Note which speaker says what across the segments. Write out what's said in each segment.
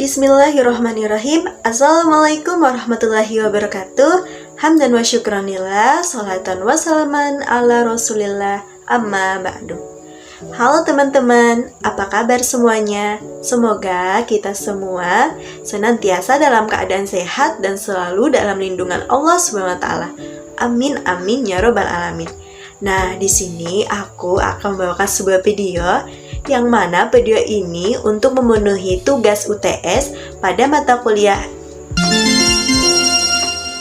Speaker 1: Bismillahirrahmanirrahim. Assalamualaikum warahmatullahi wabarakatuh. Hamdan wa syukranillah, salatan wa salaman ala rasulillah, amma ba'du. Halo teman-teman, apa kabar semuanya? Semoga kita semua senantiasa dalam keadaan sehat dan selalu dalam lindungan Allah SWT. Amin amin ya robbal alamin. Nah, di sini aku akan membawakan sebuah video yang mana video ini untuk memenuhi tugas UTS pada mata kuliah.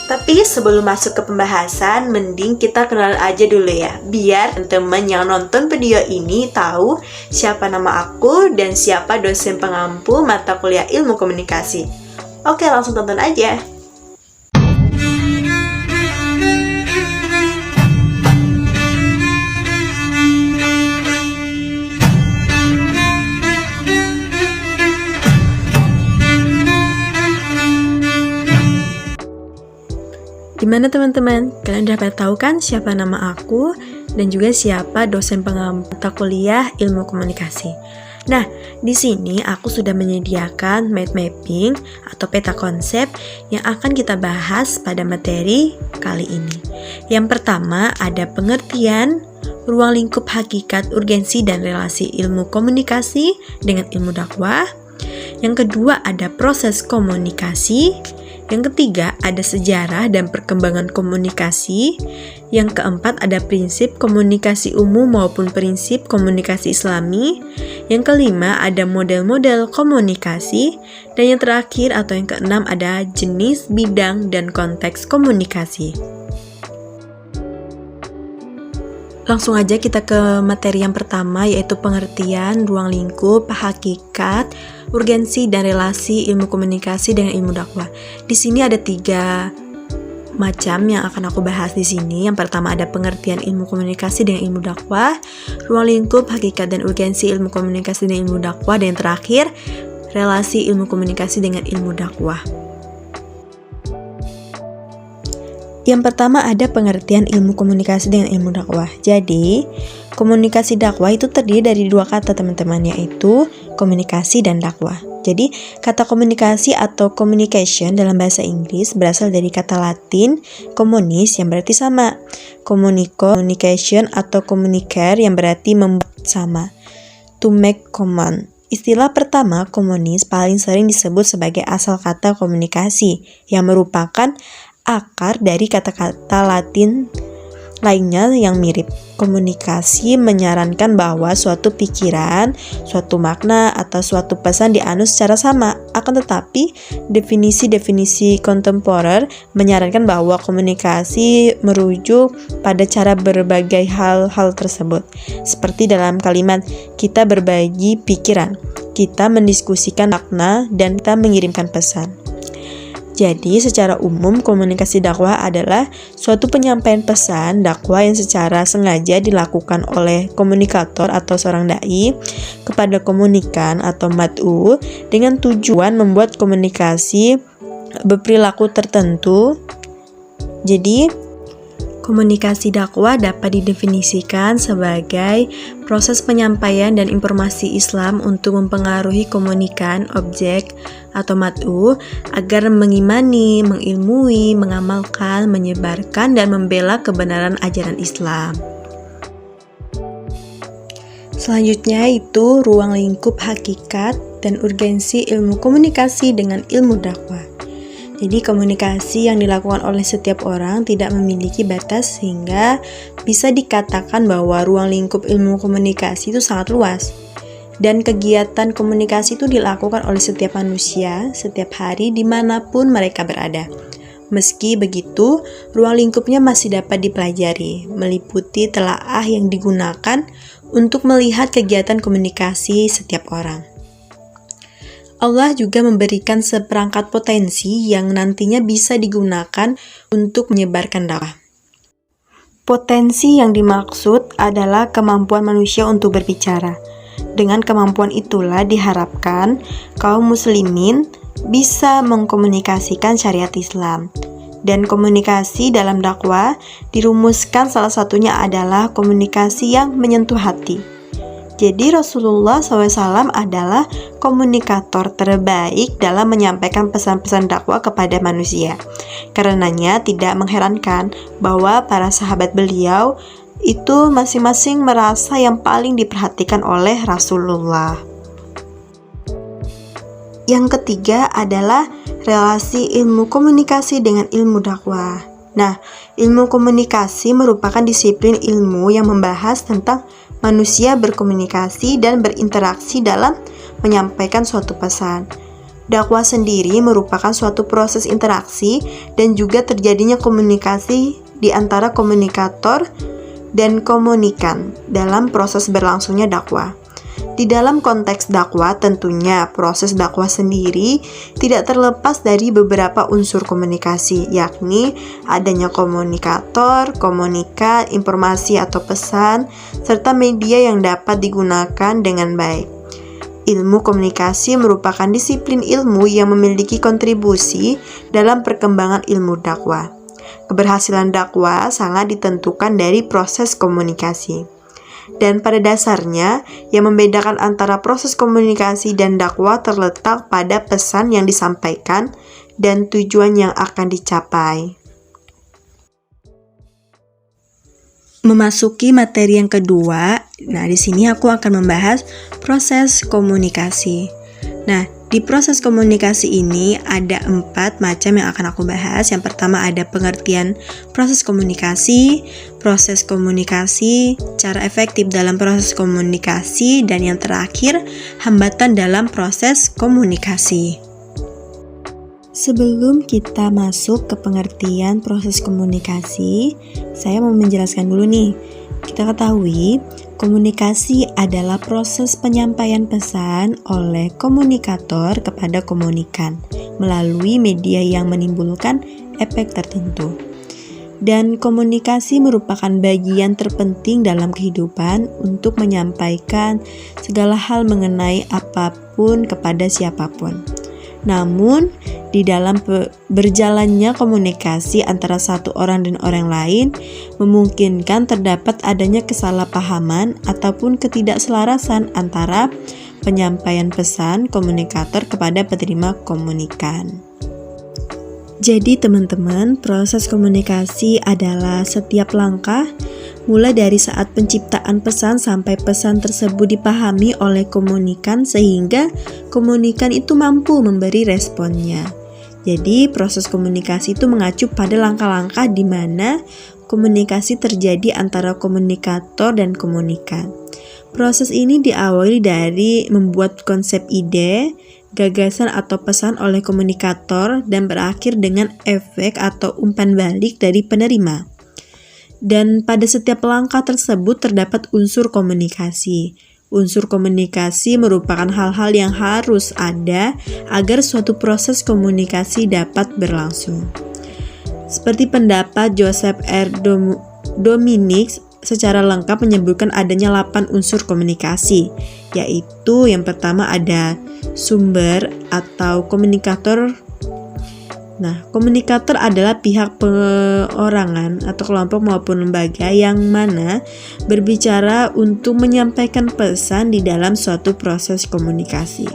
Speaker 1: Tapi sebelum masuk ke pembahasan, mending kita kenal aja dulu ya, biar teman-teman yang nonton video ini tahu siapa nama aku dan siapa dosen pengampu mata kuliah ilmu komunikasi. Oke, langsung tonton aja. Gimana teman-teman? Kalian udah pada tahu kan siapa nama aku dan juga siapa dosen pengampu mata kuliah ilmu komunikasi. Nah, di sini aku sudah menyediakan mind mapping atau peta konsep yang akan kita bahas pada materi kali ini. Yang pertama ada pengertian ruang lingkup hakikat, urgensi, dan relasi ilmu komunikasi dengan ilmu dakwah. Yang kedua ada proses komunikasi. Yang ketiga, ada sejarah dan perkembangan komunikasi. Yang keempat, ada prinsip komunikasi umum maupun prinsip komunikasi Islami. Yang kelima, ada model-model komunikasi. Dan yang terakhir atau yang keenam, ada jenis, bidang, dan konteks komunikasi. Langsung aja kita ke materi yang pertama, yaitu pengertian ruang lingkup, hakikat, urgensi, dan relasi ilmu komunikasi dengan ilmu dakwah. Di sini ada 3 macam yang akan aku bahas di sini. Yang pertama ada pengertian ilmu komunikasi dengan ilmu dakwah, ruang lingkup, hakikat, dan urgensi ilmu komunikasi dengan ilmu dakwah, dan yang terakhir relasi ilmu komunikasi dengan ilmu dakwah. Yang pertama ada pengertian ilmu komunikasi dengan ilmu dakwah. Jadi, komunikasi dakwah itu terdiri dari 2 kata teman-teman, yaitu komunikasi dan dakwah. Jadi, kata komunikasi atau communication dalam bahasa Inggris berasal dari kata Latin communis yang berarti sama, communication atau communicare yang berarti membuat sama, to make common. Istilah pertama, komunis, paling sering disebut sebagai asal kata komunikasi yang merupakan akar dari kata-kata Latin lainnya yang mirip. Komunikasi menyarankan bahwa suatu pikiran, suatu makna, atau suatu pesan dianut secara sama. Akan tetapi, definisi-definisi kontemporer menyarankan bahwa komunikasi merujuk pada cara berbagai hal-hal tersebut. Seperti dalam kalimat, kita berbagi pikiran, kita mendiskusikan makna, dan kita mengirimkan pesan. Jadi, secara umum, komunikasi dakwah adalah suatu penyampaian pesan dakwah yang secara sengaja dilakukan oleh komunikator atau seorang dai kepada komunikan atau mad'u dengan tujuan membuat komunikasi berperilaku tertentu. Jadi, komunikasi dakwah dapat didefinisikan sebagai proses penyampaian dan informasi Islam untuk mempengaruhi komunikan, objek, atau mad'u agar mengimani, mengilmui, mengamalkan, menyebarkan, dan membela kebenaran ajaran Islam. Selanjutnya itu ruang lingkup hakikat dan urgensi ilmu komunikasi dengan ilmu dakwah. Jadi komunikasi yang dilakukan oleh setiap orang tidak memiliki batas sehingga bisa dikatakan bahwa ruang lingkup ilmu komunikasi itu sangat luas. Dan kegiatan komunikasi itu dilakukan oleh setiap manusia setiap hari dimanapun mereka berada. Meski begitu, ruang lingkupnya masih dapat dipelajari, meliputi telaah yang digunakan untuk melihat kegiatan komunikasi setiap orang. Allah juga memberikan seperangkat potensi yang nantinya bisa digunakan untuk menyebarkan dakwah. Potensi yang dimaksud adalah kemampuan manusia untuk berbicara. Dengan kemampuan itulah diharapkan kaum muslimin bisa mengkomunikasikan syariat Islam. Dan komunikasi dalam dakwah dirumuskan salah satunya adalah komunikasi yang menyentuh hati. Jadi Rasulullah SAW adalah komunikator terbaik dalam menyampaikan pesan-pesan dakwah kepada manusia. Karenanya tidak mengherankan bahwa para sahabat beliau itu masing-masing merasa yang paling diperhatikan oleh Rasulullah. Yang ketiga adalah relasi ilmu komunikasi dengan ilmu dakwah. Nah, ilmu komunikasi merupakan disiplin ilmu yang membahas tentang manusia berkomunikasi dan berinteraksi dalam menyampaikan suatu pesan. Dakwah sendiri merupakan suatu proses interaksi dan juga terjadinya komunikasi di antara komunikator dan komunikan dalam proses berlangsungnya dakwah. Di dalam konteks dakwah, tentunya proses dakwah sendiri tidak terlepas dari beberapa unsur komunikasi, yakni adanya komunikator, komunikat, informasi atau pesan, serta media yang dapat digunakan dengan baik. Ilmu komunikasi merupakan disiplin ilmu yang memiliki kontribusi dalam perkembangan ilmu dakwah. Keberhasilan dakwah sangat ditentukan dari proses komunikasi. Dan pada dasarnya, yang membedakan antara proses komunikasi dan dakwah terletak pada pesan yang disampaikan dan tujuan yang akan dicapai. Memasuki materi yang kedua, di sini aku akan membahas proses komunikasi. Nah, di proses komunikasi ini ada 4 macam yang akan aku bahas. Yang pertama ada pengertian proses komunikasi, cara efektif dalam proses komunikasi, dan yang terakhir hambatan dalam proses komunikasi. Sebelum kita masuk ke pengertian proses komunikasi, saya mau menjelaskan dulu nih. Kita ketahui, komunikasi adalah proses penyampaian pesan oleh komunikator kepada komunikan melalui media yang menimbulkan efek tertentu. Dan komunikasi merupakan bagian terpenting dalam kehidupan untuk menyampaikan segala hal mengenai apapun kepada siapapun. Namun, di dalam berjalannya komunikasi antara satu orang dan orang lain, memungkinkan terdapat adanya kesalahpahaman ataupun ketidakselarasan antara penyampaian pesan komunikator kepada penerima komunikan. Jadi teman-teman, proses komunikasi adalah setiap langkah mulai dari saat penciptaan pesan sampai pesan tersebut dipahami oleh komunikan sehingga komunikan itu mampu memberi responnya. Jadi proses komunikasi itu mengacu pada langkah-langkah di mana komunikasi terjadi antara komunikator dan komunikan. Proses ini diawali dari membuat konsep ide, gagasan atau pesan oleh komunikator dan berakhir dengan efek atau umpan balik dari penerima. Dan pada setiap langkah tersebut terdapat unsur komunikasi. Unsur komunikasi merupakan hal-hal yang harus ada agar suatu proses komunikasi dapat berlangsung. Seperti pendapat Joseph R. Dominic secara lengkap menyebutkan adanya 8 unsur komunikasi, yaitu yang pertama ada sumber atau komunikator. Nah, komunikator adalah pihak perorangan atau kelompok maupun lembaga yang mana berbicara untuk menyampaikan pesan di dalam suatu proses komunikasi.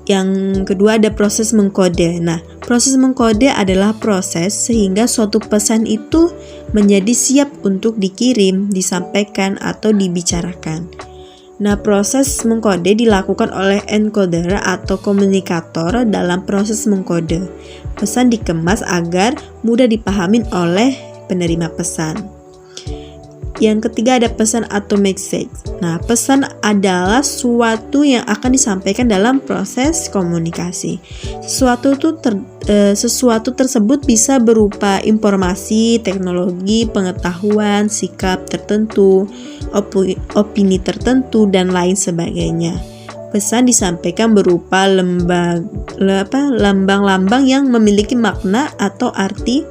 Speaker 1: Yang kedua ada proses mengkode. Nah, proses mengkode adalah proses sehingga suatu pesan itu menjadi siap untuk dikirim, disampaikan, atau dibicarakan. Nah, proses mengkode dilakukan oleh encoder atau komunikator dalam proses mengkode. Pesan dikemas agar mudah dipahami oleh penerima pesan. Yang ketiga ada pesan atau message. Nah, pesan adalah sesuatu yang akan disampaikan dalam proses komunikasi. Sesuatu tersebut bisa berupa informasi, teknologi, pengetahuan, sikap tertentu, opini tertentu, dan lain sebagainya. Pesan disampaikan berupa lambang-lambang yang memiliki makna atau arti,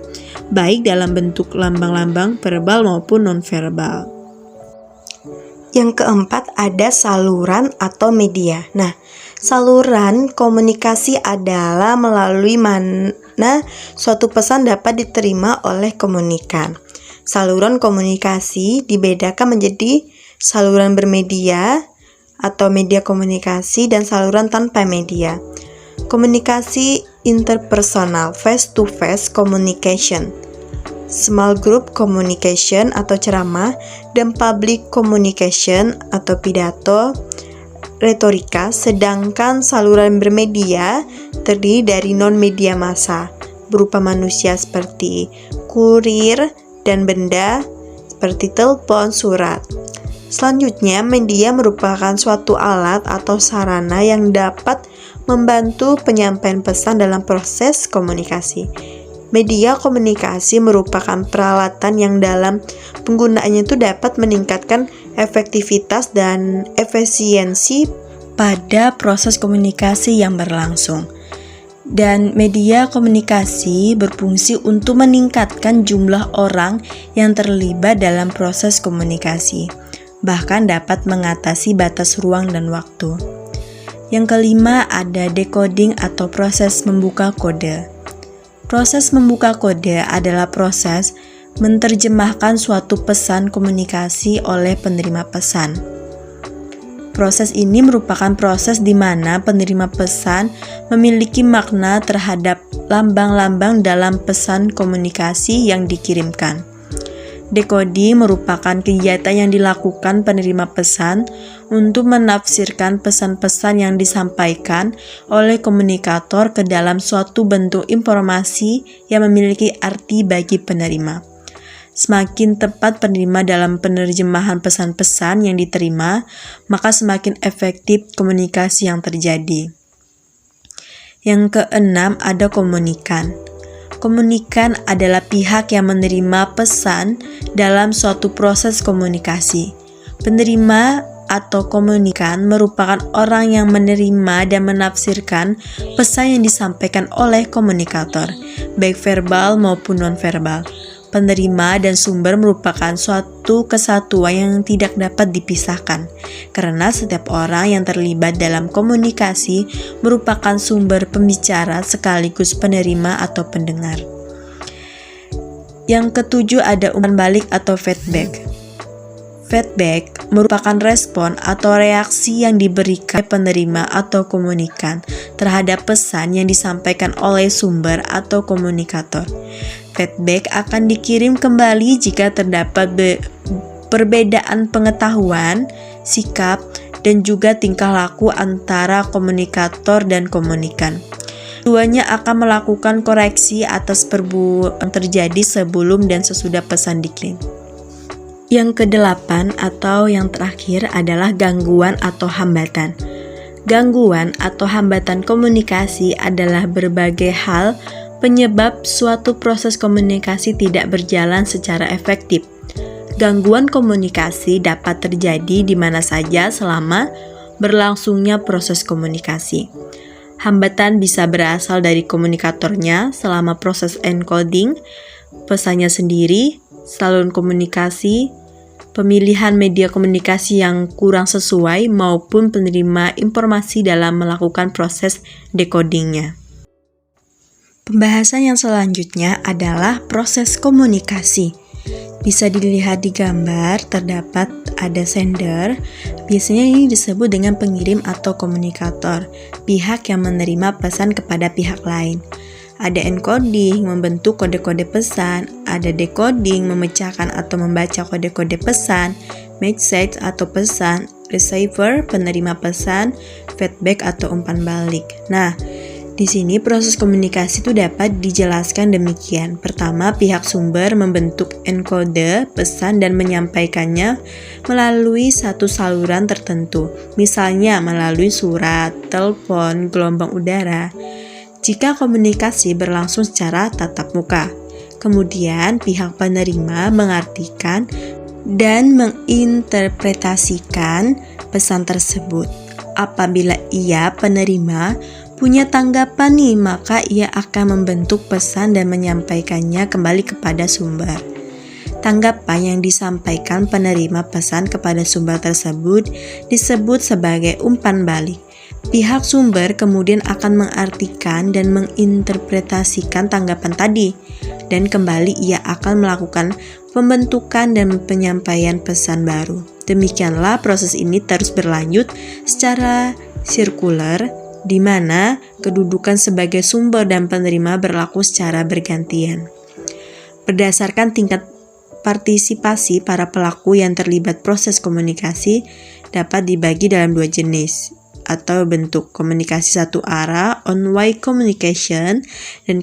Speaker 1: baik dalam bentuk lambang-lambang verbal maupun non-verbal. Yang keempat ada saluran atau media. Nah, saluran komunikasi adalah melalui mana suatu pesan dapat diterima oleh komunikan. Saluran komunikasi dibedakan menjadi saluran bermedia atau media komunikasi, dan saluran tanpa media. Komunikasi interpersonal, face-to-face communication, small group communication atau ceramah, dan public communication atau pidato, retorika. Sedangkan saluran bermedia terdiri dari non-media massa, berupa manusia seperti kurir dan benda seperti telepon, surat. Selanjutnya, media merupakan suatu alat atau sarana yang dapat membantu penyampaian pesan dalam proses komunikasi. Media komunikasi merupakan peralatan yang dalam penggunaannya itu dapat meningkatkan efektivitas dan efisiensi pada proses komunikasi yang berlangsung. Dan media komunikasi berfungsi untuk meningkatkan jumlah orang yang terlibat dalam proses komunikasi, bahkan dapat mengatasi batas ruang dan waktu. Yang kelima ada decoding atau proses membuka kode. Proses membuka kode adalah proses menerjemahkan suatu pesan komunikasi oleh penerima pesan. Proses ini merupakan proses di mana penerima pesan memiliki makna terhadap lambang-lambang dalam pesan komunikasi yang dikirimkan. Decoding merupakan kegiatan yang dilakukan penerima pesan untuk menafsirkan pesan-pesan yang disampaikan oleh komunikator ke dalam suatu bentuk informasi yang memiliki arti bagi penerima. Semakin tepat penerima dalam penerjemahan pesan-pesan yang diterima, maka semakin efektif komunikasi yang terjadi. Yang keenam ada komunikan. Komunikan adalah pihak yang menerima pesan dalam suatu proses komunikasi. Penerima atau komunikan merupakan orang yang menerima dan menafsirkan pesan yang disampaikan oleh komunikator, baik verbal maupun non-verbal. Penerima dan sumber merupakan suatu kesatuan yang tidak dapat dipisahkan, karena setiap orang yang terlibat dalam komunikasi merupakan sumber pembicara sekaligus penerima atau pendengar. Yang ketujuh ada umpan balik atau feedback. Feedback merupakan respon atau reaksi yang diberikan penerima atau komunikan terhadap pesan yang disampaikan oleh sumber atau komunikator. Feedback akan dikirim kembali jika terdapat perbedaan pengetahuan, sikap, dan juga tingkah laku antara komunikator dan komunikan. Keduanya akan melakukan koreksi atas perbuatan yang terjadi sebelum dan sesudah pesan dikirim. Yang kedelapan atau yang terakhir adalah gangguan atau hambatan. Gangguan atau hambatan komunikasi adalah berbagai hal penyebab suatu proses komunikasi tidak berjalan secara efektif. Gangguan komunikasi dapat terjadi di mana saja selama berlangsungnya proses komunikasi. Hambatan bisa berasal dari komunikatornya selama proses encoding, pesannya sendiri, saluran komunikasi, pemilihan media komunikasi yang kurang sesuai, maupun penerima informasi dalam melakukan proses decodingnya. Pembahasan yang selanjutnya adalah proses komunikasi. Bisa dilihat di gambar, terdapat ada sender. Biasanya ini disebut dengan pengirim atau komunikator, pihak yang menerima pesan kepada pihak lain. Ada encoding, membentuk kode-kode pesan. Ada decoding, memecahkan atau membaca kode-kode pesan. Message atau pesan. Receiver, penerima pesan. Feedback atau umpan balik. Nah, di sini proses komunikasi itu dapat dijelaskan demikian. Pertama, pihak sumber membentuk enkode pesan dan menyampaikannya melalui satu saluran tertentu, misalnya melalui surat, telepon, gelombang udara, jika komunikasi berlangsung secara tatap muka. Kemudian, pihak penerima mengartikan dan menginterpretasikan pesan tersebut. Apabila ia penerima punya tanggapan nih, maka ia akan membentuk pesan dan menyampaikannya kembali kepada sumber. Tanggapan yang disampaikan penerima pesan kepada sumber tersebut disebut sebagai umpan balik. Pihak sumber kemudian akan mengartikan dan menginterpretasikan tanggapan tadi, dan kembali ia akan melakukan pembentukan dan penyampaian pesan baru. Demikianlah proses ini terus berlanjut secara sirkular, di mana kedudukan sebagai sumber dan penerima berlaku secara bergantian. Berdasarkan tingkat partisipasi para pelaku yang terlibat proses komunikasi dapat dibagi dalam dua jenis atau bentuk: komunikasi satu arah (one-way communication) dan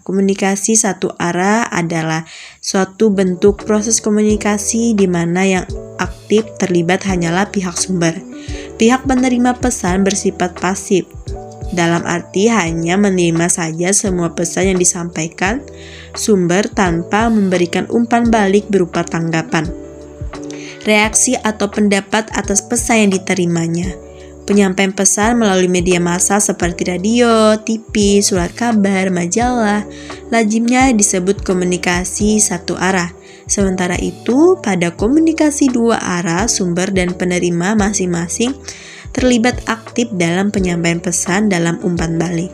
Speaker 1: komunikasi satu arah adalah suatu bentuk proses komunikasi di mana yang aktif terlibat hanyalah pihak sumber. Pihak penerima pesan bersifat pasif, dalam arti hanya menerima saja semua pesan yang disampaikan sumber tanpa memberikan umpan balik berupa tanggapan, reaksi atau pendapat atas pesan yang diterimanya. Penyampaian pesan melalui media massa seperti radio, TV, surat kabar, majalah, lazimnya disebut komunikasi satu arah. Sementara itu, pada komunikasi dua arah, sumber dan penerima masing-masing terlibat aktif dalam penyampaian pesan dalam umpan balik.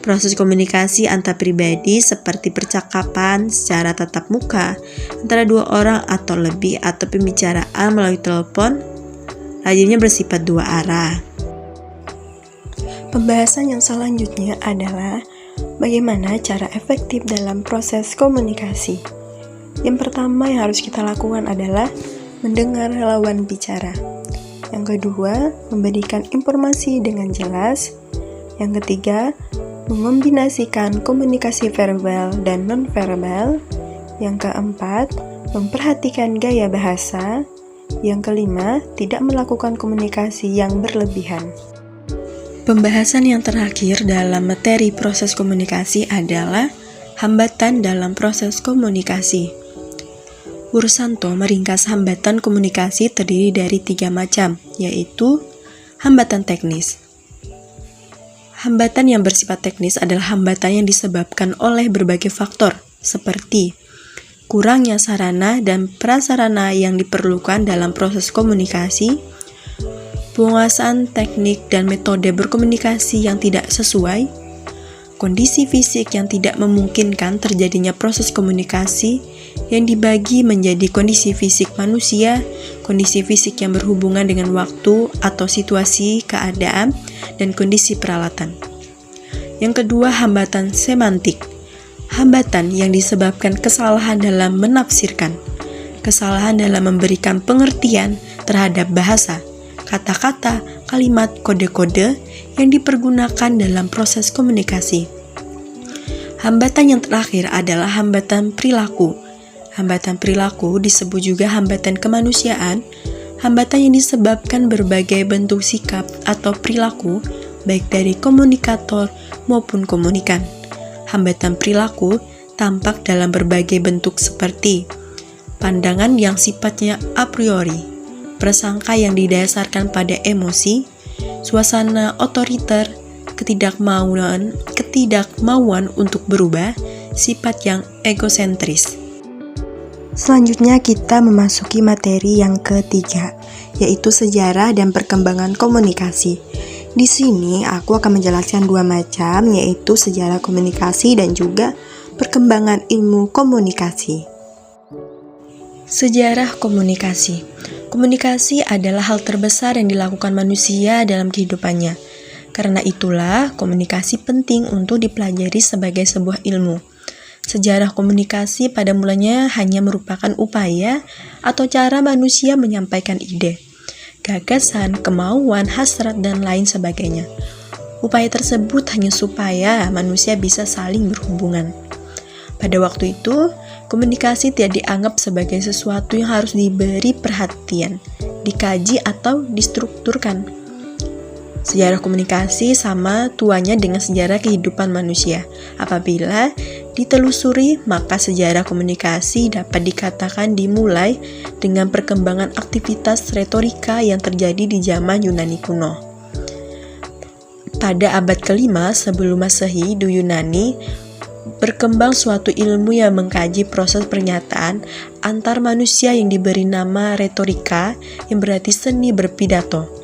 Speaker 1: Proses komunikasi antar pribadi seperti percakapan secara tatap muka antara dua orang atau lebih atau pembicaraan melalui telepon lazimnya bersifat dua arah.
Speaker 2: Pembahasan yang selanjutnya adalah bagaimana cara efektif dalam proses komunikasi. Yang pertama yang harus kita lakukan adalah mendengar lawan bicara. Yang kedua, memberikan informasi dengan jelas. Yang ketiga, mengombinasikan komunikasi verbal dan non-verbal. Yang keempat, memperhatikan gaya bahasa. Yang kelima, tidak melakukan komunikasi yang berlebihan.
Speaker 1: Pembahasan yang terakhir dalam materi proses komunikasi adalah hambatan dalam proses komunikasi. Ursanto meringkas hambatan komunikasi terdiri dari 3 macam, yaitu hambatan teknis. Hambatan yang bersifat teknis adalah hambatan yang disebabkan oleh berbagai faktor, seperti kurangnya sarana dan prasarana yang diperlukan dalam proses komunikasi, penguasaan teknik dan metode berkomunikasi yang tidak sesuai, kondisi fisik yang tidak memungkinkan terjadinya proses komunikasi yang dibagi menjadi kondisi fisik manusia, kondisi fisik yang berhubungan dengan waktu atau situasi keadaan, dan kondisi peralatan. Yang kedua, hambatan semantik. Hambatan yang disebabkan kesalahan dalam menafsirkan, kesalahan dalam memberikan pengertian terhadap bahasa, kata-kata, kalimat, kode-kode yang dipergunakan dalam proses komunikasi. Hambatan yang terakhir adalah hambatan perilaku. Hambatan perilaku disebut juga hambatan kemanusiaan, hambatan yang disebabkan berbagai bentuk sikap atau perilaku, baik dari komunikator maupun komunikan. Hambatan perilaku tampak dalam berbagai bentuk seperti pandangan yang sifatnya a priori, prasangka yang didasarkan pada emosi, suasana otoriter, ketidakmauan untuk berubah, sifat yang egosentris.
Speaker 2: Selanjutnya kita memasuki materi yang ketiga, yaitu sejarah dan perkembangan komunikasi. Di sini aku akan menjelaskan 2 macam, yaitu sejarah komunikasi dan juga perkembangan ilmu komunikasi.
Speaker 1: Sejarah komunikasi. Komunikasi adalah hal terbesar yang dilakukan manusia dalam kehidupannya. Karena itulah, komunikasi penting untuk dipelajari sebagai sebuah ilmu. Sejarah komunikasi pada mulanya hanya merupakan upaya atau cara manusia menyampaikan ide, gagasan, kemauan, hasrat, dan lain sebagainya. Upaya tersebut hanya supaya manusia bisa saling berhubungan. Pada waktu itu, komunikasi tidak dianggap sebagai sesuatu yang harus diberi perhatian, dikaji, atau distrukturkan. Sejarah komunikasi sama tuanya dengan sejarah kehidupan manusia. Apabila ditelusuri, maka sejarah komunikasi dapat dikatakan dimulai dengan perkembangan aktivitas retorika yang terjadi di zaman Yunani kuno. Pada abad ke-5 sebelum Masehi, di Yunani berkembang suatu ilmu yang mengkaji proses pernyataan antar manusia yang diberi nama retorika, yang berarti seni berpidato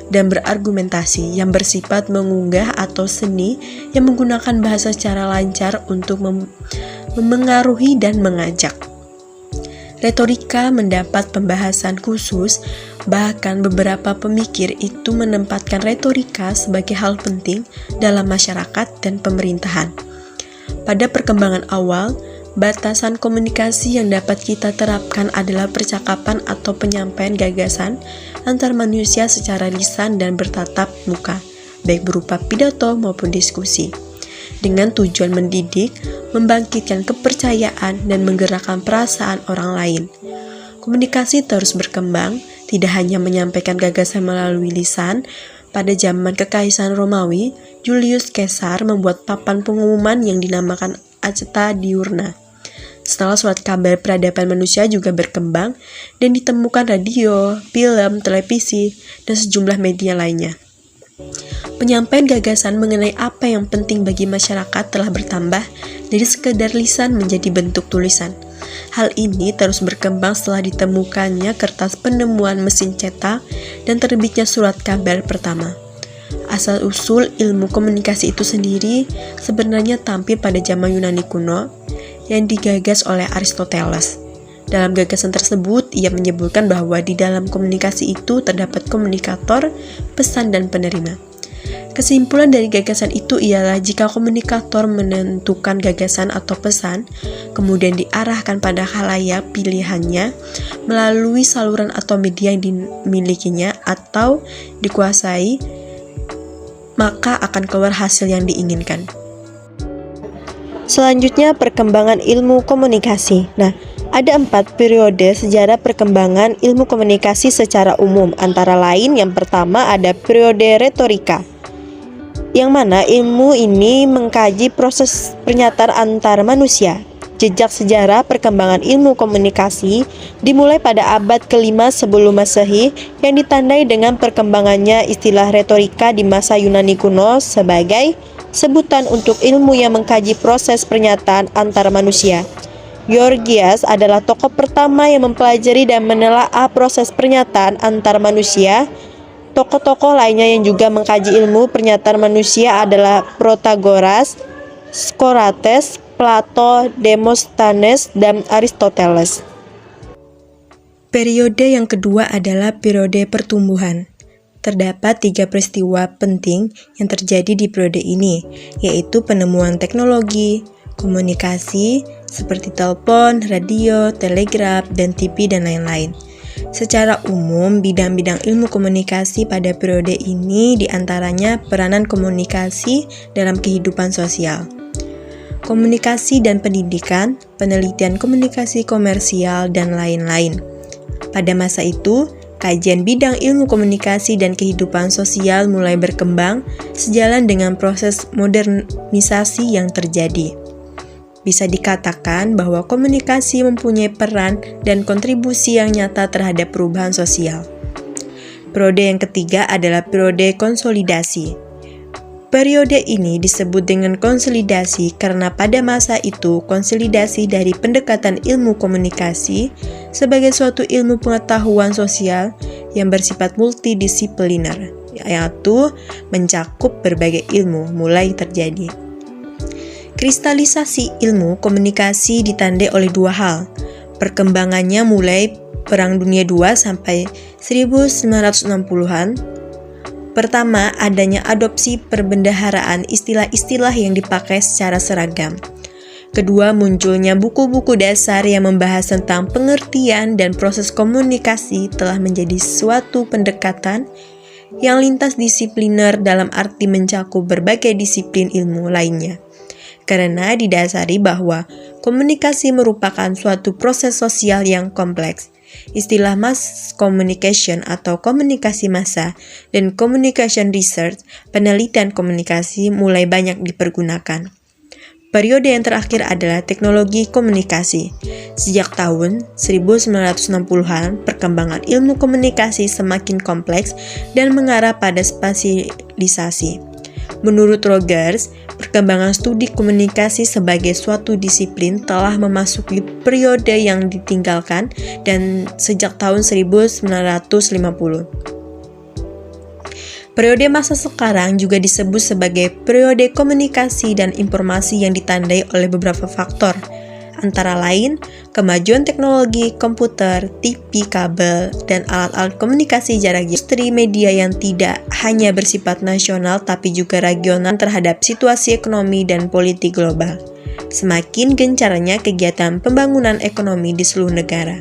Speaker 1: dan berargumentasi, yang bersifat mengunggah atau seni yang menggunakan bahasa secara lancar untuk memengaruhi dan mengajak.
Speaker 2: Retorika mendapat pembahasan khusus, bahkan beberapa pemikir itu menempatkan retorika sebagai hal penting dalam masyarakat dan pemerintahan. Pada perkembangan awal, batasan komunikasi yang dapat kita terapkan adalah percakapan atau penyampaian gagasan antar manusia secara lisan dan bertatap muka, baik berupa pidato maupun diskusi, dengan tujuan mendidik, membangkitkan kepercayaan, dan menggerakkan perasaan orang lain. Komunikasi terus berkembang, tidak hanya menyampaikan gagasan melalui lisan. Pada zaman Kekaisaran Romawi, Julius Caesar membuat papan pengumuman yang dinamakan Acta Diurna. Setelah surat kabar peradaban manusia juga berkembang dan ditemukan radio, film, televisi, dan sejumlah media lainnya. Penyampaian gagasan mengenai apa yang penting bagi masyarakat telah bertambah dari sekedar lisan menjadi bentuk tulisan. Hal ini terus berkembang setelah ditemukannya kertas penemuan mesin cetak dan terbitnya surat kabar pertama. Asal-usul ilmu komunikasi itu sendiri sebenarnya tampil pada zaman Yunani kuno yang digagas oleh Aristoteles. Dalam gagasan tersebut, ia menyebutkan bahwa di dalam komunikasi itu terdapat komunikator, pesan, dan penerima. Kesimpulan dari gagasan itu ialah jika komunikator menentukan gagasan atau pesan, kemudian diarahkan pada khalayak pilihannya melalui saluran atau media yang dimilikinya atau dikuasai, maka akan keluar hasil yang diinginkan.
Speaker 1: Selanjutnya, perkembangan ilmu komunikasi. Nah, ada 4 periode sejarah perkembangan ilmu komunikasi secara umum. Antara lain, yang pertama ada periode retorika, yang mana ilmu ini mengkaji proses pernyataan antar manusia. Jejak sejarah perkembangan ilmu komunikasi dimulai pada abad ke-5 sebelum Masehi yang ditandai dengan perkembangannya istilah retorika di masa Yunani kuno sebagai sebutan untuk ilmu yang mengkaji proses pernyataan antar manusia. Gorgias adalah tokoh pertama yang mempelajari dan menelaah proses pernyataan antar manusia. Tokoh-tokoh lainnya yang juga mengkaji ilmu pernyataan manusia adalah Protagoras, Socrates, Plato, Demosthenes, dan Aristoteles.
Speaker 2: Periode yang kedua adalah periode pertumbuhan. Terdapat 3 peristiwa penting yang terjadi di periode ini, yaitu penemuan teknologi, komunikasi, seperti telepon, radio, telegraf, dan TV, dan lain-lain. Secara umum, bidang-bidang ilmu komunikasi pada periode ini diantaranya peranan komunikasi dalam kehidupan sosial, komunikasi dan pendidikan, penelitian komunikasi komersial, dan lain-lain. Pada masa itu, kajian bidang ilmu komunikasi dan kehidupan sosial mulai berkembang sejalan dengan proses modernisasi yang terjadi. Bisa dikatakan bahwa komunikasi mempunyai peran dan kontribusi yang nyata terhadap perubahan sosial. Periode yang ketiga adalah periode konsolidasi. Periode ini disebut dengan konsolidasi karena pada masa itu konsolidasi dari pendekatan ilmu komunikasi sebagai suatu ilmu pengetahuan sosial yang bersifat multidisipliner, yaitu mencakup berbagai ilmu mulai terjadi. Kristalisasi ilmu komunikasi ditandai oleh 2 hal. Perkembangannya mulai Perang Dunia II sampai 1960-an. Pertama, adanya adopsi perbendaharaan istilah-istilah yang dipakai secara seragam. Kedua, munculnya buku-buku dasar yang membahas tentang pengertian dan proses komunikasi telah menjadi suatu pendekatan yang lintas disipliner dalam arti mencakup berbagai disiplin ilmu lainnya. Karena didasari bahwa komunikasi merupakan suatu proses sosial yang kompleks. Istilah mass communication atau komunikasi massa dan communication research, penelitian komunikasi mulai banyak dipergunakan. Periode yang terakhir adalah teknologi komunikasi. Sejak tahun 1960-an, perkembangan ilmu komunikasi semakin kompleks dan mengarah pada spesialisasi. Menurut Rogers, perkembangan studi komunikasi sebagai suatu disiplin telah memasuki periode yang ditinggalkan dan sejak tahun 1950. Periode masa sekarang juga disebut sebagai periode komunikasi dan informasi yang ditandai oleh beberapa faktor.
Speaker 1: antara lain kemajuan teknologi komputer, TV, kabel, dan alat-alat komunikasi jarak jauh, industri media yang tidak hanya bersifat nasional tapi juga regional terhadap situasi ekonomi dan politik global. Semakin gencarnya kegiatan pembangunan ekonomi di seluruh negara.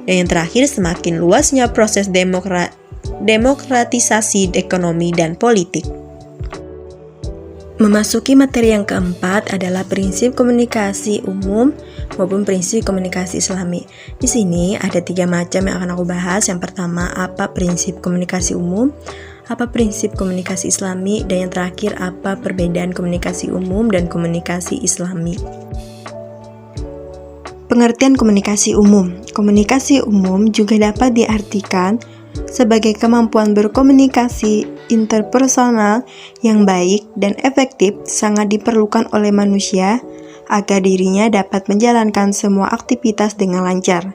Speaker 1: Dan yang terakhir, semakin luasnya proses demokratisasi ekonomi dan politik. Memasuki materi yang keempat adalah prinsip komunikasi umum maupun prinsip komunikasi Islami. Di sini ada 3 macam yang akan aku bahas. Yang pertama, apa prinsip komunikasi umum, apa prinsip komunikasi Islami, dan yang terakhir, apa perbedaan komunikasi umum dan komunikasi Islami. Pengertian komunikasi umum. Komunikasi umum juga dapat diartikan sebagai kemampuan berkomunikasi interpersonal yang baik dan efektif sangat diperlukan oleh manusia agar dirinya dapat menjalankan semua aktivitas dengan lancar,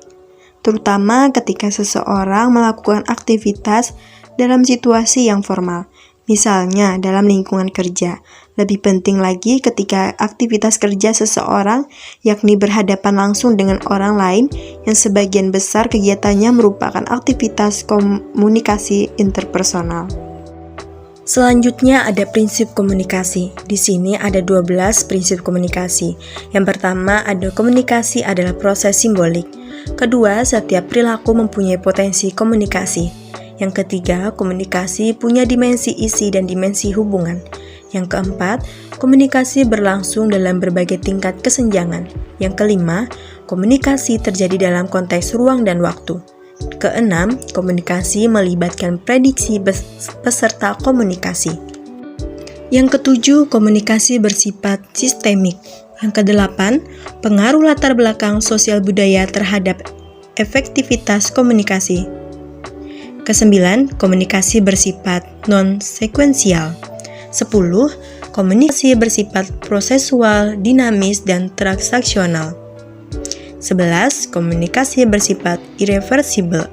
Speaker 1: terutama ketika seseorang melakukan aktivitas dalam situasi yang formal, misalnya dalam lingkungan kerja. Lebih penting lagi ketika aktivitas kerja seseorang yakni berhadapan langsung dengan orang lain yang sebagian besar kegiatannya merupakan aktivitas komunikasi interpersonal. Selanjutnya ada prinsip komunikasi. Di sini ada 12 prinsip komunikasi. Yang pertama ada komunikasi adalah proses simbolik. Kedua, setiap perilaku mempunyai potensi komunikasi. Yang ketiga, komunikasi punya dimensi isi dan dimensi hubungan. Yang keempat, komunikasi berlangsung dalam berbagai tingkat kesenjangan. Yang kelima, komunikasi terjadi dalam konteks ruang dan waktu. Keenam, komunikasi melibatkan prediksi peserta komunikasi. Yang ketujuh, komunikasi bersifat sistemik. Yang kedelapan, pengaruh latar belakang sosial budaya terhadap efektivitas komunikasi. Kesembilan, komunikasi bersifat non-sekuensial. 10. Komunikasi bersifat prosesual, dinamis, dan transaksional. 11. Komunikasi bersifat irreversibel.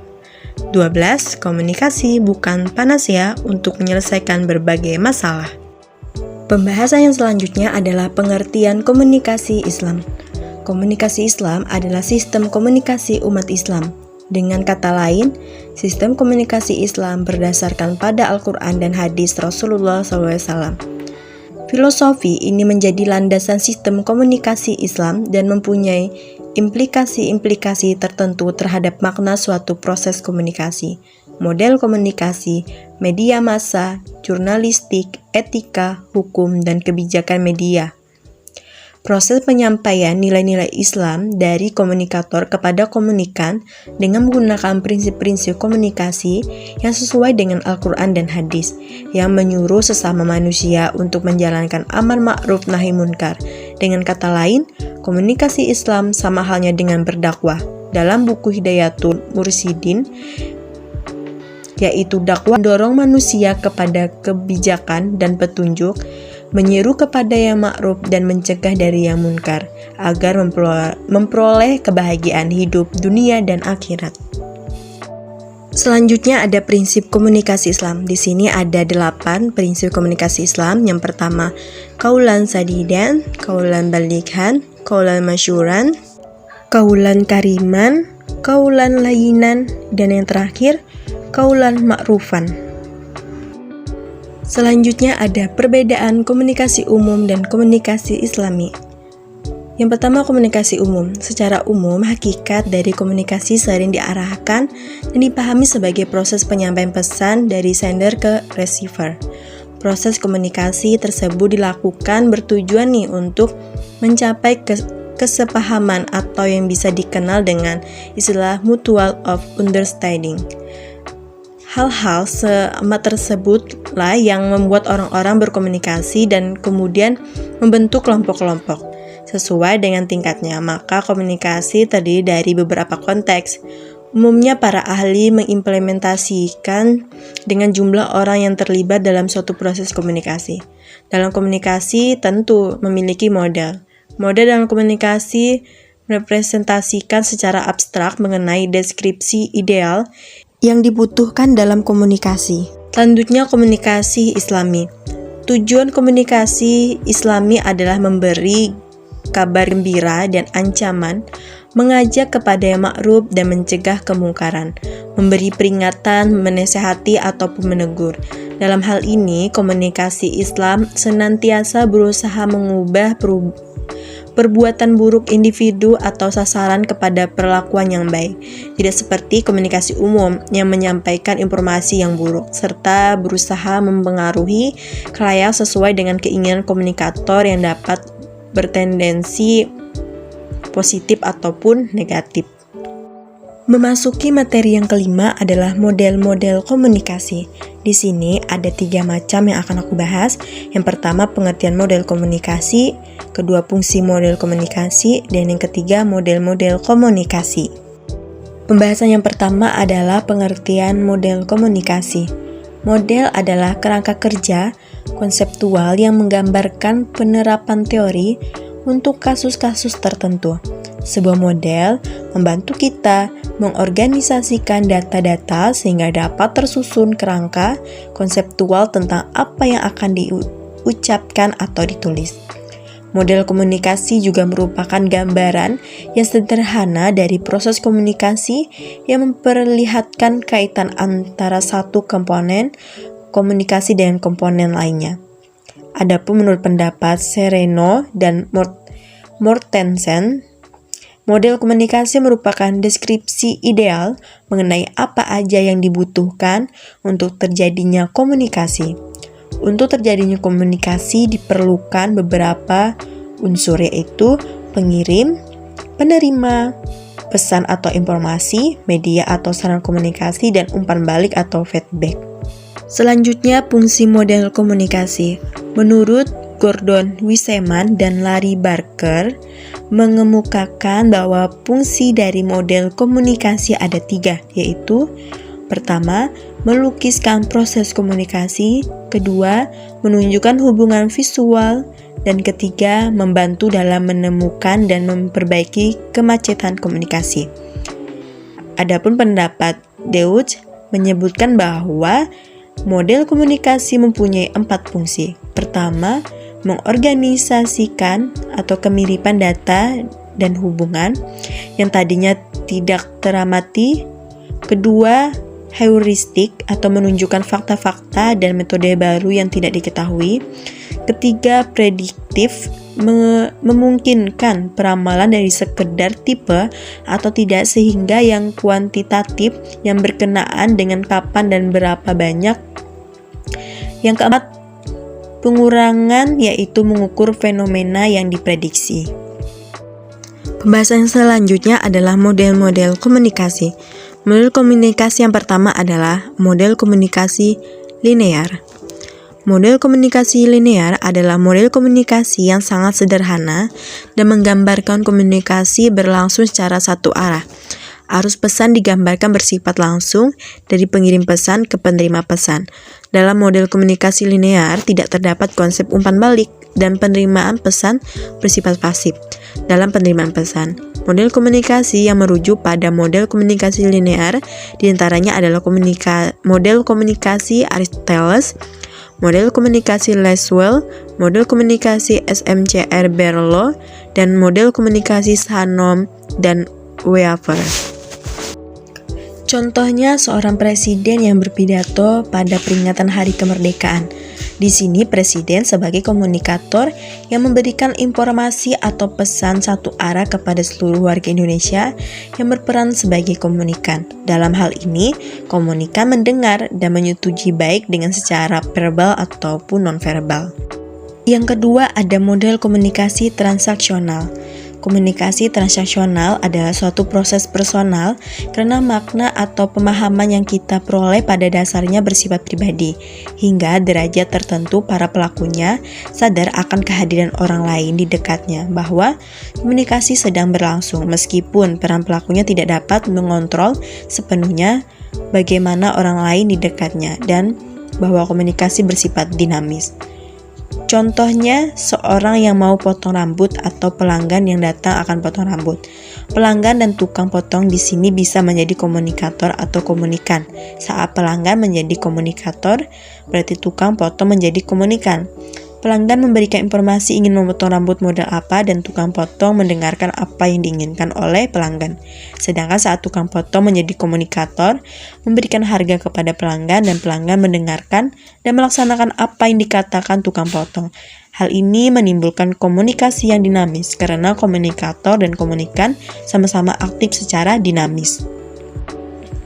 Speaker 1: 12. Komunikasi bukan panacea untuk menyelesaikan berbagai masalah. Pembahasan yang selanjutnya adalah pengertian komunikasi Islam. Komunikasi Islam adalah sistem komunikasi umat Islam. Dengan kata lain, sistem komunikasi Islam berdasarkan pada Al-Quran dan hadis Rasulullah SAW. Filosofi ini menjadi landasan sistem komunikasi Islam dan mempunyai implikasi-implikasi tertentu terhadap makna suatu proses komunikasi, model komunikasi, media massa, jurnalistik, etika, hukum, dan kebijakan media. Proses penyampaian nilai-nilai Islam dari komunikator kepada komunikan dengan menggunakan prinsip-prinsip komunikasi yang sesuai dengan Al-Quran dan hadis, yang menyuruh sesama manusia untuk menjalankan amar ma'ruf nahi munkar. Dengan kata lain, komunikasi Islam sama halnya dengan berdakwah. Dalam buku Hidayatul Mursyidin, yaitu dakwah mendorong manusia kepada kebijakan dan petunjuk, menyeru kepada yang ma'ruf dan mencegah dari yang munkar, agar memperoleh kebahagiaan hidup dunia dan akhirat. Selanjutnya ada prinsip komunikasi Islam. Di sini ada 8 prinsip komunikasi Islam. Yang pertama, qaulan sadidan, qaulan balighan, qaulan masyuran, qaulan kariman, qaulan layinan, dan yang terakhir, qaulan ma'rufan. Selanjutnya ada perbedaan komunikasi umum dan komunikasi Islami. Yang pertama, komunikasi umum. Secara umum, hakikat dari komunikasi sering diarahkan dan dipahami sebagai proses penyampaian pesan dari sender ke receiver. Proses komunikasi tersebut dilakukan bertujuan untuk mencapai kesepahaman atau yang bisa dikenal dengan istilah mutual of understanding. Hal-hal seamat tersebutlah yang membuat orang-orang berkomunikasi dan kemudian membentuk kelompok-kelompok sesuai dengan tingkatnya. Maka komunikasi terdiri dari beberapa konteks. Umumnya para ahli mengimplementasikan dengan jumlah orang yang terlibat dalam suatu proses komunikasi. Dalam komunikasi tentu memiliki model. Model dalam komunikasi merepresentasikan secara abstrak mengenai deskripsi ideal yang dibutuhkan dalam komunikasi. Selanjutnya, komunikasi Islami. Tujuan komunikasi Islami adalah memberi kabar gembira dan ancaman, mengajak kepada yang ma'ruf dan mencegah kemungkaran, memberi peringatan, menasihati ataupun menegur. Dalam hal ini, komunikasi Islam senantiasa berusaha mengubah perbuatan buruk individu atau sasaran kepada perlakuan yang baik, tidak seperti komunikasi umum yang menyampaikan informasi yang buruk, serta berusaha mempengaruhi khalayak sesuai dengan keinginan komunikator yang dapat bertendensi positif ataupun negatif. Memasuki materi yang kelima adalah model-model komunikasi. Di sini ada 3 macam yang akan aku bahas. Yang pertama, pengertian model komunikasi, kedua, fungsi model komunikasi, dan yang ketiga, model-model komunikasi. Pembahasan yang pertama adalah pengertian model komunikasi. Model adalah kerangka kerja konseptual yang menggambarkan penerapan teori untuk kasus-kasus tertentu. Sebuah model membantu kita mengorganisasikan data-data sehingga dapat tersusun kerangka konseptual tentang apa yang akan diucapkan atau ditulis. Model komunikasi juga merupakan gambaran yang sederhana dari proses komunikasi yang memperlihatkan kaitan antara satu komponen komunikasi dengan komponen lainnya. Adapun menurut pendapat Sereno dan Mortensen, model komunikasi merupakan deskripsi ideal mengenai apa aja yang dibutuhkan untuk terjadinya komunikasi. Untuk terjadinya komunikasi diperlukan beberapa unsur, yaitu pengirim, penerima, pesan atau informasi, media atau sarana komunikasi, dan umpan balik atau feedback. Selanjutnya, fungsi model komunikasi. Menurut Gordon Wiseman dan Larry Barker mengemukakan bahwa fungsi dari model komunikasi ada 3, yaitu pertama, melukiskan proses komunikasi, kedua, menunjukkan hubungan visual, dan ketiga, membantu dalam menemukan dan memperbaiki kemacetan komunikasi. Adapun pendapat Deutsch menyebutkan bahwa model komunikasi mempunyai 4 fungsi. Pertama, mengorganisasikan atau kemiripan data dan hubungan yang tadinya tidak teramati. Kedua, heuristik atau menunjukkan fakta-fakta dan metode baru yang tidak diketahui. Ketiga, prediktif, memungkinkan peramalan dari sekedar tipe atau tidak sehingga yang kuantitatif yang berkenaan dengan kapan dan berapa banyak. Yang keempat, pengurangan, yaitu mengukur fenomena yang diprediksi. Pembahasan selanjutnya adalah model-model komunikasi. Model komunikasi yang pertama adalah model komunikasi linear. Model komunikasi linear adalah model komunikasi yang sangat sederhana dan menggambarkan komunikasi berlangsung secara satu arah. Arus pesan digambarkan bersifat langsung dari pengirim pesan ke penerima pesan. Dalam model komunikasi linear tidak terdapat konsep umpan balik dan penerimaan pesan bersifat pasif dalam penerimaan pesan. Model komunikasi yang merujuk pada model komunikasi linear diantaranya adalah model komunikasi Aristoteles, model komunikasi Laswell, model komunikasi SMCR Berlo, dan model komunikasi Shannon dan Weaver. Contohnya seorang presiden yang berpidato pada peringatan Hari Kemerdekaan. Di sini presiden sebagai komunikator yang memberikan informasi atau pesan satu arah kepada seluruh warga Indonesia yang berperan sebagai komunikan. Dalam hal ini, komunikan mendengar dan menyetujui baik dengan secara verbal ataupun nonverbal. Yang kedua ada model komunikasi transaksional. Komunikasi transaksional adalah suatu proses personal karena makna atau pemahaman yang kita peroleh pada dasarnya bersifat pribadi, hingga derajat tertentu para pelakunya sadar akan kehadiran orang lain di dekatnya, bahwa komunikasi sedang berlangsung meskipun peran pelakunya tidak dapat mengontrol sepenuhnya bagaimana orang lain di dekatnya, dan bahwa komunikasi bersifat dinamis. Contohnya, seorang yang mau potong rambut atau pelanggan yang datang akan potong rambut. Pelanggan dan tukang potong di sini bisa menjadi komunikator atau komunikan. Saat pelanggan menjadi komunikator, berarti tukang potong menjadi komunikan. Pelanggan memberikan informasi ingin memotong rambut model apa dan tukang potong mendengarkan apa yang diinginkan oleh pelanggan. Sedangkan saat tukang potong menjadi komunikator, memberikan harga kepada pelanggan dan pelanggan mendengarkan dan melaksanakan apa yang dikatakan tukang potong. Hal ini menimbulkan komunikasi yang dinamis karena komunikator dan komunikan sama-sama aktif secara dinamis.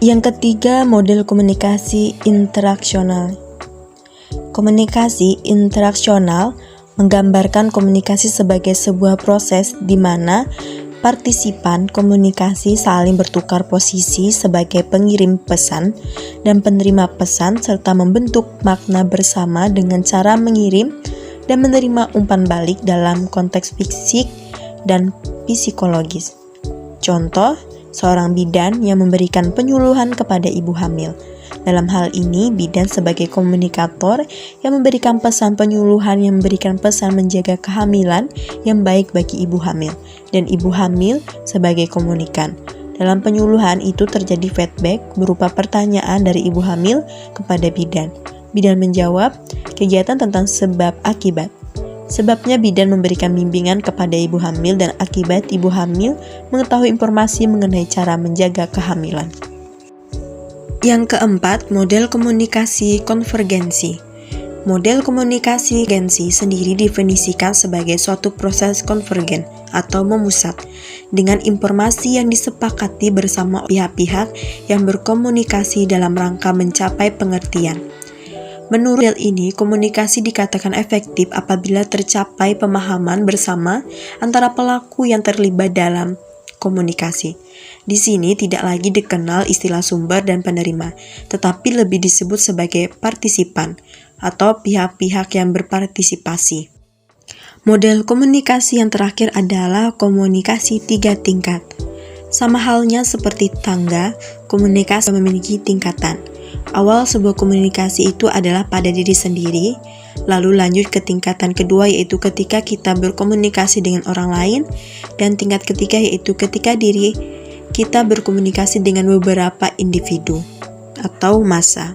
Speaker 1: Yang ketiga, model komunikasi interaksional. Komunikasi interaksional menggambarkan komunikasi sebagai sebuah proses di mana partisipan komunikasi saling bertukar posisi sebagai pengirim pesan dan penerima pesan serta membentuk makna bersama dengan cara mengirim dan menerima umpan balik dalam konteks fisik dan psikologis. Contoh, seorang bidan yang memberikan penyuluhan kepada ibu hamil. Dalam hal ini, bidan sebagai komunikator yang memberikan pesan penyuluhan yang memberikan pesan menjaga kehamilan yang baik bagi ibu hamil, dan ibu hamil sebagai komunikan. Dalam penyuluhan itu terjadi feedback berupa pertanyaan dari ibu hamil kepada bidan. Bidan menjawab kegiatan tentang sebab akibat. Sebabnya bidan memberikan bimbingan kepada ibu hamil dan akibat ibu hamil mengetahui informasi mengenai cara menjaga kehamilan. Yang keempat, model komunikasi konvergensi. Model komunikasi konvergensi sendiri definisikan sebagai suatu proses konvergen atau memusat dengan informasi yang disepakati bersama pihak-pihak yang berkomunikasi dalam rangka mencapai pengertian. Menurut model ini, komunikasi dikatakan efektif apabila tercapai pemahaman bersama antara pelaku yang terlibat dalam komunikasi. Di sini tidak lagi dikenal istilah sumber dan penerima, tetapi lebih disebut sebagai partisipan atau pihak-pihak yang berpartisipasi. Model komunikasi yang terakhir adalah komunikasi 3 tingkat. Sama halnya seperti tangga, komunikasi memiliki tingkatan. Awal sebuah komunikasi itu adalah pada diri sendiri, lalu lanjut ke tingkatan kedua yaitu ketika kita berkomunikasi dengan orang lain, dan tingkat ketiga yaitu ketika diri kita berkomunikasi dengan beberapa individu atau massa.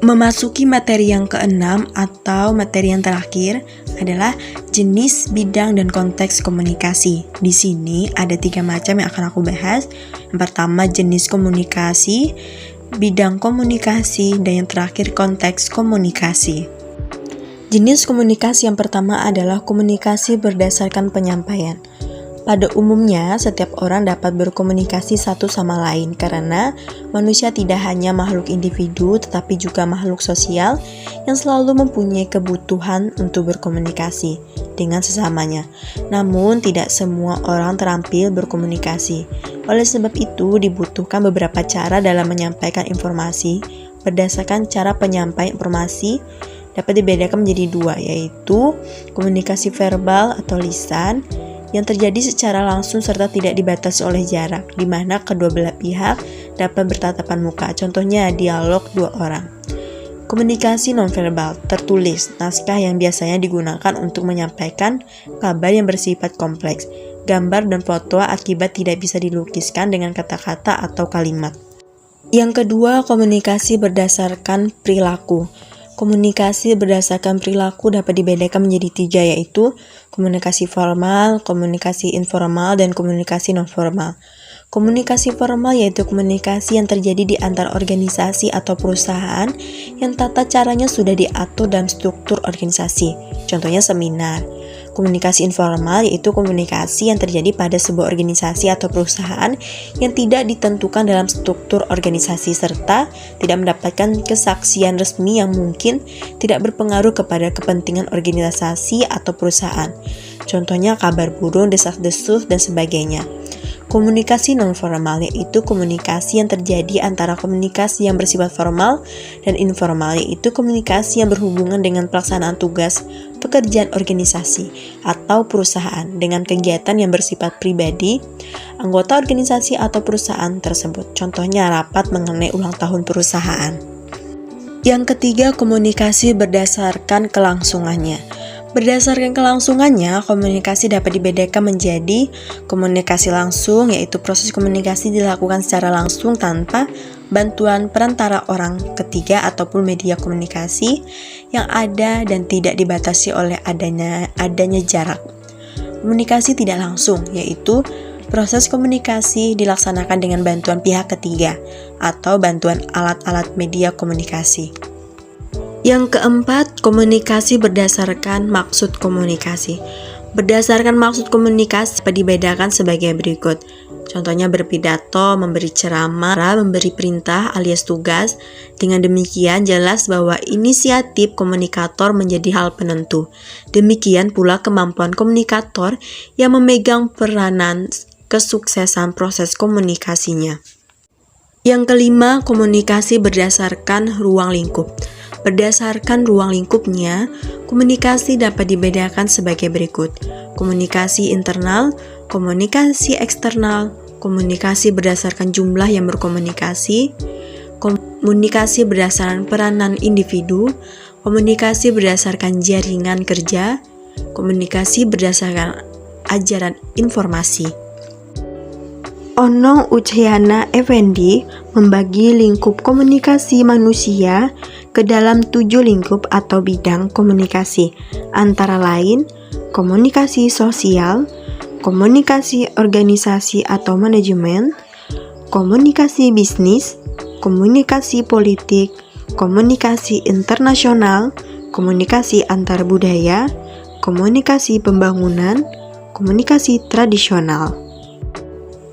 Speaker 1: Memasuki materi yang keenam atau materi yang terakhir adalah jenis, bidang, dan konteks komunikasi. Di sini ada 3 macam yang akan aku bahas. Yang pertama jenis komunikasi, bidang komunikasi, dan yang terakhir konteks komunikasi. Jenis komunikasi yang pertama adalah komunikasi berdasarkan penyampaian. Pada umumnya, setiap orang dapat berkomunikasi satu sama lain karena manusia tidak hanya makhluk individu tetapi juga makhluk sosial yang selalu mempunyai kebutuhan untuk berkomunikasi dengan sesamanya. Namun, tidak semua orang terampil berkomunikasi. Oleh sebab itu, dibutuhkan beberapa cara dalam menyampaikan informasi. Berdasarkan cara penyampaian informasi dapat dibedakan menjadi 2, yaitu komunikasi verbal atau lisan yang terjadi secara langsung serta tidak dibatasi oleh jarak, di mana kedua belah pihak dapat bertatapan muka. Contohnya dialog 2 orang. Komunikasi nonverbal, tertulis, naskah yang biasanya digunakan untuk menyampaikan kabar yang bersifat kompleks. Gambar dan foto akibat tidak bisa dilukiskan dengan kata-kata atau kalimat. Yang kedua, komunikasi berdasarkan perilaku. Komunikasi berdasarkan perilaku dapat dibedakan menjadi 3, yaitu komunikasi formal, komunikasi informal, dan komunikasi nonformal. Komunikasi formal yaitu komunikasi yang terjadi di antar organisasi atau perusahaan yang tata caranya sudah diatur dalam struktur organisasi, contohnya seminar. Komunikasi informal yaitu komunikasi yang terjadi pada sebuah organisasi atau perusahaan yang tidak ditentukan dalam struktur organisasi serta tidak mendapatkan kesaksian resmi yang mungkin tidak berpengaruh kepada kepentingan organisasi atau perusahaan. Contohnya kabar burung, desas-desus, dan sebagainya. Komunikasi nonformal yaitu komunikasi yang terjadi antara komunikasi yang bersifat formal dan informal, yaitu komunikasi yang berhubungan dengan pelaksanaan tugas pekerjaan organisasi atau perusahaan dengan kegiatan yang bersifat pribadi anggota organisasi atau perusahaan tersebut. Contohnya rapat mengenai ulang tahun perusahaan. Yang ketiga, komunikasi berdasarkan kelangsungannya. Berdasarkan kelangsungannya, komunikasi dapat dibedakan menjadi komunikasi langsung, yaitu proses komunikasi dilakukan secara langsung tanpa bantuan perantara orang ketiga ataupun media komunikasi yang ada dan tidak dibatasi oleh adanya jarak. Komunikasi tidak langsung, yaitu proses komunikasi dilaksanakan dengan bantuan pihak ketiga atau bantuan alat-alat media komunikasi. Yang keempat, komunikasi berdasarkan maksud komunikasi. Berdasarkan maksud komunikasi dibedakan sebagai berikut. Contohnya berpidato, memberi ceramah, memberi perintah alias tugas. Dengan demikian jelas bahwa inisiatif komunikator menjadi hal penentu. Demikian pula kemampuan komunikator yang memegang peranan kesuksesan proses komunikasinya. Yang kelima, komunikasi berdasarkan ruang lingkup. Berdasarkan ruang lingkupnya, komunikasi dapat dibedakan sebagai berikut. Komunikasi internal, komunikasi eksternal, komunikasi berdasarkan jumlah yang berkomunikasi, komunikasi berdasarkan peranan individu, komunikasi berdasarkan jaringan kerja, komunikasi berdasarkan ajaran informasi. Onong Uchhyana Effendi membagi lingkup komunikasi manusia ke dalam 7 lingkup atau bidang komunikasi, antara lain komunikasi sosial, komunikasi organisasi atau manajemen, komunikasi bisnis, komunikasi politik, komunikasi internasional, komunikasi antar budaya, komunikasi pembangunan, komunikasi tradisional.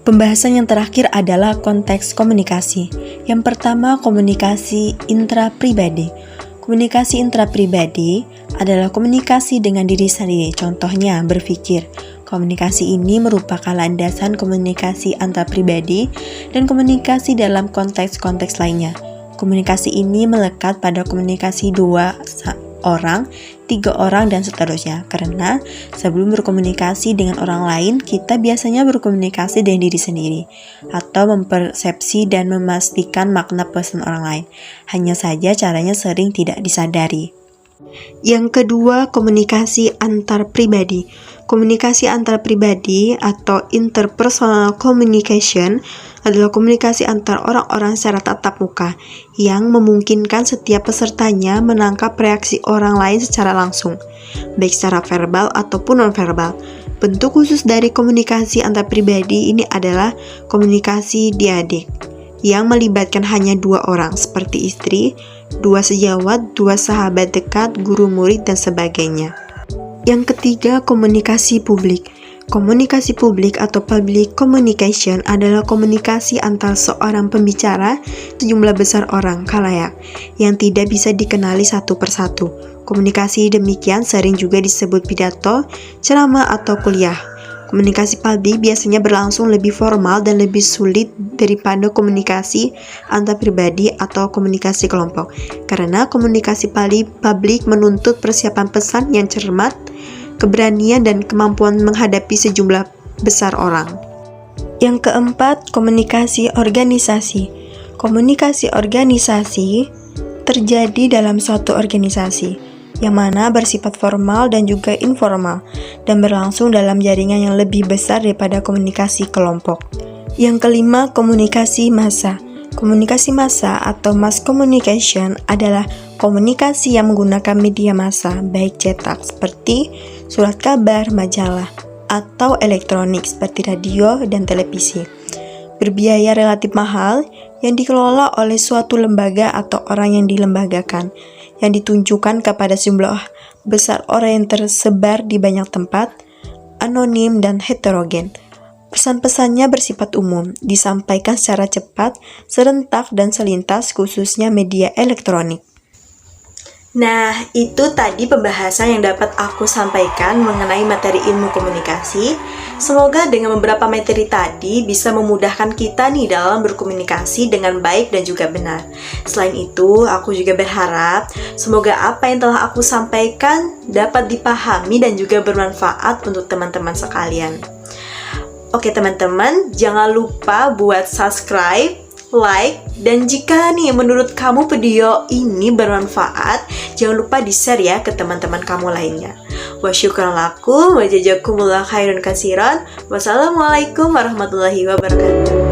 Speaker 1: Pembahasan yang terakhir adalah konteks komunikasi. Yang pertama, komunikasi intrapribadi. Komunikasi intrapribadi adalah komunikasi dengan diri sendiri. Contohnya, berpikir. Komunikasi ini merupakan landasan komunikasi antarpribadi dan komunikasi dalam konteks-konteks lainnya. Komunikasi ini melekat pada komunikasi 2 orang, 3 orang, dan seterusnya. Karena sebelum berkomunikasi dengan orang lain, kita biasanya berkomunikasi dengan diri sendiri atau mempersepsi dan memastikan makna pesan orang lain. Hanya saja caranya sering tidak disadari. Yang kedua, komunikasi antar pribadi. Komunikasi antar pribadi atau interpersonal communication adalah komunikasi antar orang-orang secara tatap muka yang memungkinkan setiap pesertanya menangkap reaksi orang lain secara langsung, baik secara verbal ataupun non-verbal. Bentuk khusus dari komunikasi antar pribadi ini adalah komunikasi diadik, yang melibatkan hanya 2 orang, seperti istri, 2 sejawat, 2 sahabat dekat, guru murid, dan sebagainya. Yang ketiga, komunikasi publik. Komunikasi publik atau public communication adalah komunikasi antar seorang pembicara, sejumlah besar orang khalayak, yang tidak bisa dikenali satu persatu. Komunikasi demikian sering juga disebut pidato, ceramah, atau kuliah. Komunikasi publik biasanya berlangsung lebih formal dan lebih sulit daripada komunikasi antar pribadi atau komunikasi kelompok. Karena komunikasi publik menuntut persiapan pesan yang cermat, keberanian, dan kemampuan menghadapi sejumlah besar orang. Yang keempat, komunikasi organisasi. Komunikasi organisasi terjadi dalam suatu organisasi yang mana bersifat formal dan juga informal, dan berlangsung dalam jaringan yang lebih besar daripada komunikasi kelompok. Yang kelima, komunikasi massa. Komunikasi massa atau mass communication adalah komunikasi yang menggunakan media massa, baik cetak seperti surat kabar, majalah, atau elektronik seperti radio dan televisi. Berbiaya relatif mahal yang dikelola oleh suatu lembaga atau orang yang dilembagakan, yang ditunjukkan kepada sejumlah besar orang yang tersebar di banyak tempat, anonim dan heterogen. Pesan-pesannya bersifat umum, disampaikan secara cepat, serentak, dan selintas, khususnya media elektronik. Nah, itu tadi pembahasan yang dapat aku sampaikan mengenai materi ilmu komunikasi. Semoga dengan beberapa materi tadi bisa memudahkan kita nih dalam berkomunikasi dengan baik dan juga benar. Selain itu, aku juga berharap semoga apa yang telah aku sampaikan dapat dipahami dan juga bermanfaat untuk teman-teman sekalian. Oke teman-teman, jangan lupa buat subscribe, like, dan jika nih menurut kamu video ini bermanfaat, jangan lupa di-share ya ke teman-teman kamu lainnya. Wa syukran lakum wa jazakumullah khairan katsiran. Wassalamualaikum warahmatullahi wabarakatuh.